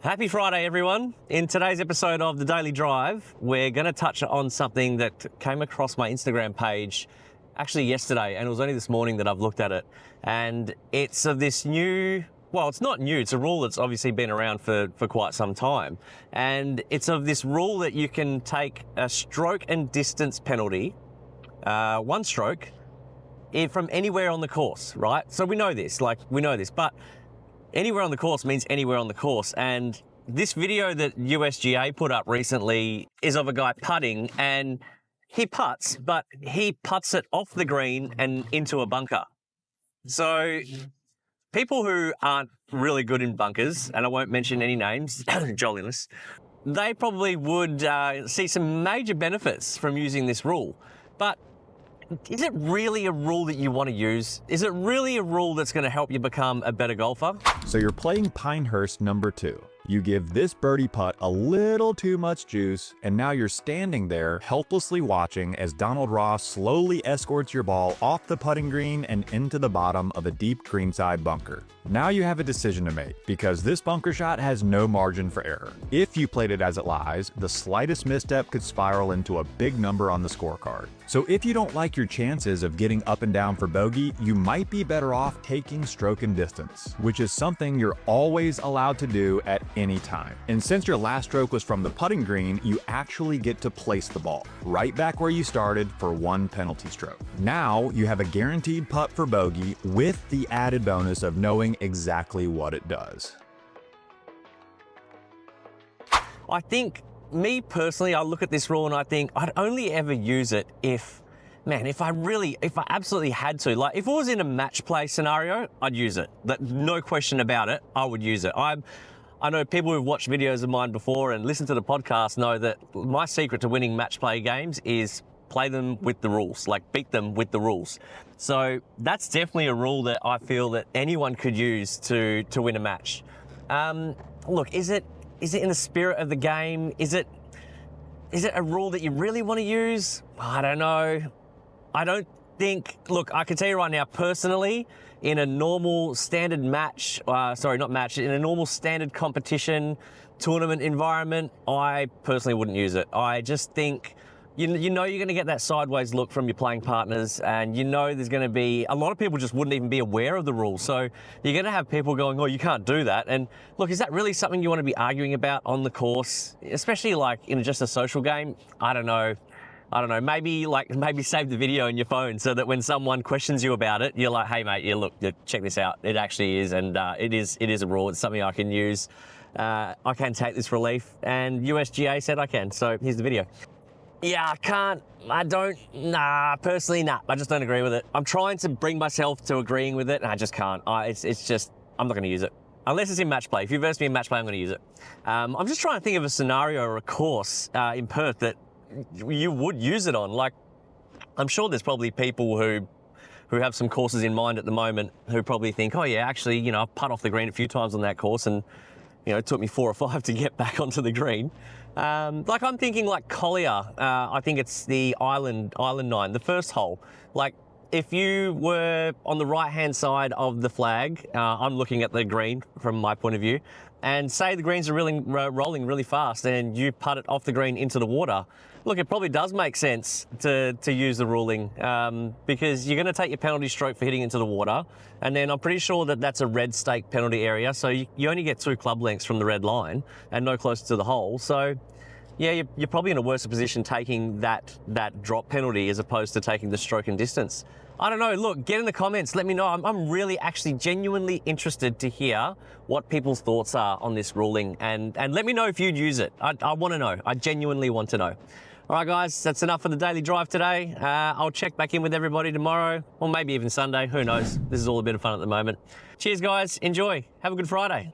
Happy Friday, everyone. In today's episode of The Daily Drive, we're going to touch on something that came across my Instagram page actually yesterday, and it was only this morning that I've looked at it. And it's of this new, well, it's not new, it's a rule that's obviously been around for quite some time. And it's of this rule that you can take a stroke and distance penalty, one stroke, from anywhere on the course, right? So we know this, but anywhere on the course means anywhere on the course. And this video that USGA put up recently is of a guy putting, and he putts, but he putts it off the green and into a bunker. So people who aren't really good in bunkers, and I won't mention any names, jolliness, they probably would see some major benefits from using this rule. But is it really a rule that you want to use? Is it really a rule that's going to help you become a better golfer? So you're playing Pinehurst number 2. You give this birdie putt a little too much juice, and now you're standing there helplessly watching as Donald Ross slowly escorts your ball off the putting green and into the bottom of a deep greenside bunker. Now you have a decision to make, because this bunker shot has no margin for error. If you played it as it lies, the slightest misstep could spiral into a big number on the scorecard. So if you don't like your chances of getting up and down for bogey, you might be better off taking stroke and distance, which is something you're always allowed to do at any time. And since your last stroke was from the putting green, you actually get to place the ball right back where you started for one penalty stroke. Now you have a guaranteed putt for bogey with the added bonus of knowing exactly what it does. I think, me personally, I look at this rule and I think I'd only ever use it if I absolutely had to. Like, if it was in a match play scenario, I'd use it. No question about it, I would use it. I know people who've watched videos of mine before and listened to the podcast know that my secret to winning match play games is play them with the rules, like beat them with the rules. So that's definitely a rule that I feel that anyone could use to win a match. Look, is it in the spirit of the game? Is it a rule that you really want to use? I don't know. I don't think, look, I can tell you right now, personally, in a normal standard match, in a normal standard competition tournament environment, I personally wouldn't use it. I just think, you know you're going to get that sideways look from your playing partners, and you know there's going to be, a lot of people just wouldn't even be aware of the rules. So you're going to have people going, oh, you can't do that. And look, is that really something you want to be arguing about on the course, especially like in just a social game? I don't know. Maybe save the video in your phone so that when someone questions you about it, you're like, hey mate, look, check this out. It actually is, and it is a rule. It's something I can use. I can take this relief, and USGA said I can. So here's the video. Yeah, personally, I just don't agree with it. I'm trying to bring myself to agreeing with it, and I just can't. It's just, I'm not going to use it. Unless it's in match play. If you verse me in match play, I'm going to use it. I'm just trying to think of a scenario or a course in Perth that you would use it on. Like, I'm sure there's probably people who have some courses in mind at the moment who probably think, oh yeah, actually, I've putt off the green a few times on that course, and it took me 4 or 5 to get back onto the green. Like, I'm thinking like Collier, I think it's the Island 9, the first hole. Like, if you were on the right-hand side of the flag, I'm looking at the green from my point of view, and say the greens are rolling really fast and you putt it off the green into the water, look, it probably does make sense to use the ruling, because you're going to take your penalty stroke for hitting into the water, and then I'm pretty sure that that's a red stake penalty area, so you only get 2 club lengths from the red line and no closer to the hole. So yeah, you're probably in a worse position taking that drop penalty as opposed to taking the stroke and distance. I don't know. Look, get in the comments. Let me know. I'm really actually genuinely interested to hear what people's thoughts are on this ruling, and let me know if you'd use it. I want to know. I genuinely want to know. All right, guys, that's enough for the daily drive today. I'll check back in with everybody tomorrow, or maybe even Sunday. Who knows? This is all a bit of fun at the moment. Cheers, guys. Enjoy. Have a good Friday.